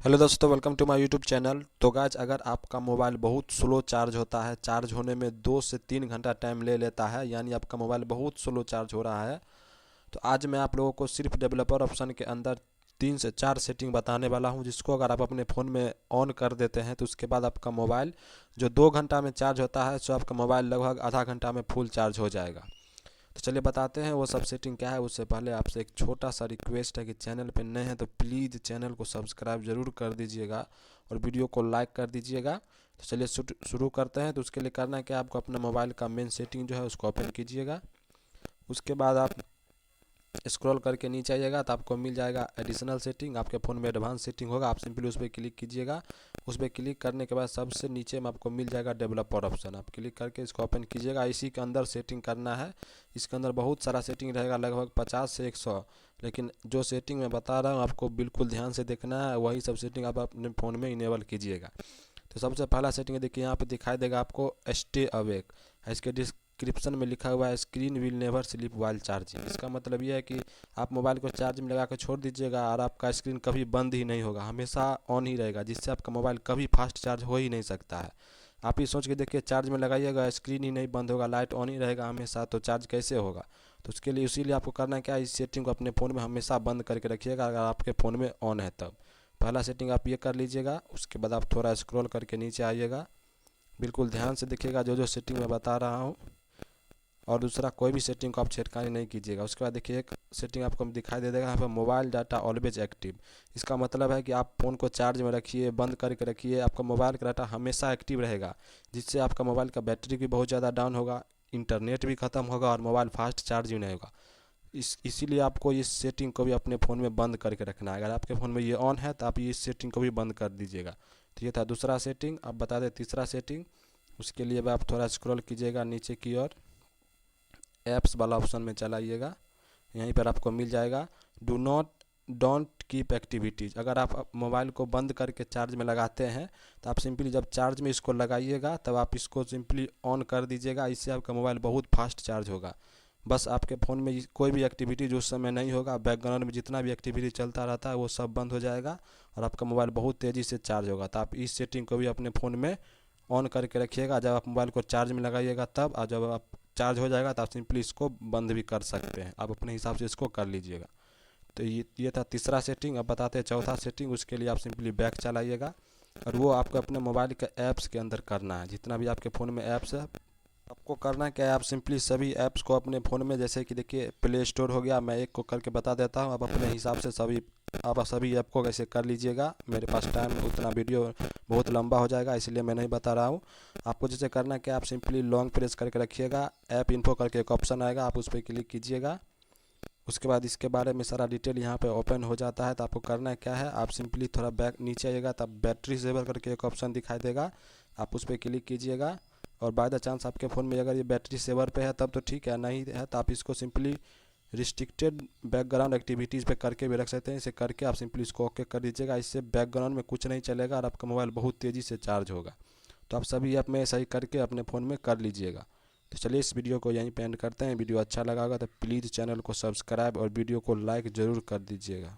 Hello दोस्तों, welcome to my YouTube channel. तो guys, अगर आपका मोबाइल बहुत स्लो चार्ज होता है, चार्ज होने में 2 से 3 घंटा टाइम ले लेता है, यानी आपका मोबाइल बहुत स्लो चार्ज हो रहा है, तो आज मैं आप लोगों को सिर्फ डेवलपर ऑप्शन के अंदर 3 से 4 सेटिंग बताने वाला हूं, जिसको अगर आप अपने फ़ोन में ऑन कर देते हैं तो उसके बाद आपका मोबाइल जो 2 घंटा में चार्ज होता है, सो आपका मोबाइल लगभग आधा घंटा में फुल चार्ज हो जाएगा। तो चलिए बताते हैं वो सब सेटिंग क्या है। उससे पहले आपसे एक छोटा सा रिक्वेस्ट है कि चैनल पे नए हैं तो प्लीज़ चैनल को सब्सक्राइब ज़रूर कर दीजिएगा और वीडियो को लाइक कर दीजिएगा। तो चलिए शुरू करते हैं। तो उसके लिए करना है कि आपको अपना मोबाइल का मेन सेटिंग जो है उसको ओपन कीजिएगा। उसके बाद आप स्क्रॉल करके नीचे आइएगा तो आपको मिल जाएगा एडिशनल सेटिंग। आपके फ़ोन में एडवांस सेटिंग होगा, आप सिंपली उस पर क्लिक कीजिएगा। उस पर क्लिक करने के बाद सबसे नीचे में आपको मिल जाएगा डेवलपर ऑप्शन। आप क्लिक करके इसको ओपन कीजिएगा। इसी के अंदर सेटिंग करना है। इसके अंदर बहुत सारा सेटिंग रहेगा, लगभग 50 से 100, लेकिन जो सेटिंग मैं बता रहा हूँ आपको बिल्कुल ध्यान से देखना है, वही सब सेटिंग आप अपने फ़ोन में इनेबल कीजिएगा। तो सबसे पहला सेटिंग देखिए, यहाँ पे दिखाई देगा आपको स्टे अवेक। इसके डिस्क्रिप्शन में लिखा हुआ है screen will never sleep while charging. इसका मतलब ये है कि आप मोबाइल को चार्ज में लगा कर छोड़ दीजिएगा और आपका स्क्रीन कभी बंद ही नहीं होगा, हमेशा ऑन ही रहेगा, जिससे आपका मोबाइल कभी फास्ट चार्ज हो ही नहीं सकता है। आप ये सोच के देखिए, चार्ज में लगाइएगा स्क्रीन ही नहीं बंद होगा, लाइट ऑन ही रहेगा हमेशा, तो चार्ज कैसे होगा। तो उसके लिए इसीलिए आपको करना है क्या, इस सेटिंग को अपने फ़ोन में हमेशा बंद करके रखिएगा अगर आपके फ़ोन में ऑन है तब। पहला सेटिंग आप ये कर लीजिएगा। उसके बाद आप थोड़ा स्क्रॉल करके नीचे आइएगा, बिल्कुल ध्यान से देखिएगा जो जो सेटिंग मैं बता रहा हूँ, और दूसरा कोई भी सेटिंग को आप छेड़खानी नहीं कीजिएगा। उसके बाद देखिए एक सेटिंग आपको दिखाई दे देगा यहाँ पर, मोबाइल डाटा ऑलवेज एक्टिव। इसका मतलब है कि आप फ़ोन को चार्ज में रखिए, बंद करके रखिए, आपका मोबाइल का डाटा हमेशा एक्टिव रहेगा, जिससे आपका मोबाइल का बैटरी भी बहुत ज़्यादा डाउन होगा, इंटरनेट भी ख़त्म होगा और मोबाइल फास्ट चार्ज भी नहीं होगा। इसीलिए आपको इस सेटिंग को भी अपने फ़ोन में बंद करके रखना है। अगर आपके फ़ोन में ये ऑन है तो आप इस सेटिंग को भी बंद कर दीजिएगा। तो ये था दूसरा सेटिंग। अब बता दें तीसरा सेटिंग। उसके लिए अब आप थोड़ा स्क्रॉल कीजिएगा नीचे की ओर, ऐप्स वाला ऑप्शन में चलाइएगा। यहीं पर आपको मिल जाएगा do not don't keep activities. अगर आप मोबाइल को बंद करके चार्ज में लगाते हैं तो आप सिंपली जब चार्ज में इसको लगाइएगा तब आप इसको सिंपली ऑन कर दीजिएगा। इससे आपका मोबाइल बहुत फास्ट चार्ज होगा। बस आपके फ़ोन में कोई भी एक्टिविटी जो उस समय नहीं होगा, बैकग्राउंड में जितना भी एक्टिविटी चलता रहता है वो सब बंद हो जाएगा और आपका मोबाइल बहुत तेज़ी से चार्ज होगा। तो आप इस सेटिंग को भी अपने फ़ोन में ऑन करके रखिएगा। जब आप मोबाइल को चार्ज में लगाइएगा तब, और जब आप चार्ज हो जाएगा तो आप सिंपली इसको बंद भी कर सकते हैं। आप अपने हिसाब से इसको कर लीजिएगा। तो ये था तीसरा सेटिंग। अब बताते हैं चौथा सेटिंग। उसके लिए आप सिंपली बैक चलाइएगा और वो आपको अपने मोबाइल के ऐप्स के अंदर करना है। जितना भी आपके फ़ोन में ऐप्स है आपको करना क्या है, आप सिंपली सभी ऐप्स को अपने फ़ोन में, जैसे कि देखिए प्ले स्टोर हो गया, मैं एक को करके बता देता हूँ, आप अपने हिसाब से सभी ऐप को कैसे कर लीजिएगा। मेरे पास टाइम उतना वीडियो बहुत लंबा हो जाएगा, इसलिए मैं नहीं बता रहा हूँ। आपको जैसे करना क्या, आप सिंपली लॉन्ग प्रेस करके रखिएगा, ऐप इन्फो करके एक ऑप्शन आएगा, आप उस पर क्लिक कीजिएगा। उसके बाद इसके बारे में सारा डिटेल यहाँ पे ओपन हो जाता है। तो आपको करना क्या है, आप सिंपली थोड़ा बैक नीचे आइएगा, तब बैटरी सेवर करके एक ऑप्शन दिखाई देगा, आप उस पर क्लिक कीजिएगा। और बाय द चांस आपके फ़ोन में अगर ये बैटरी सेवर पे है तब तो ठीक है, नहीं है तो आप इसको सिंपली रिस्ट्रिक्टेड बैकग्राउंड एक्टिविटीज़ पे करके भी रख सकते हैं। इसे करके आप सिंपली इसको ओके कर दीजिएगा। इससे बैकग्राउंड में कुछ नहीं चलेगा और आपका मोबाइल बहुत तेज़ी से चार्ज होगा। तो आप सभी ऐप में सही करके अपने फ़ोन में कर लीजिएगा। तो चलिए इस वीडियो को यहीं पे एंड करते हैं। वीडियो अच्छा लगा होगा तो प्लीज़ चैनल को सब्सक्राइब और वीडियो को लाइक ज़रूर कर दीजिएगा।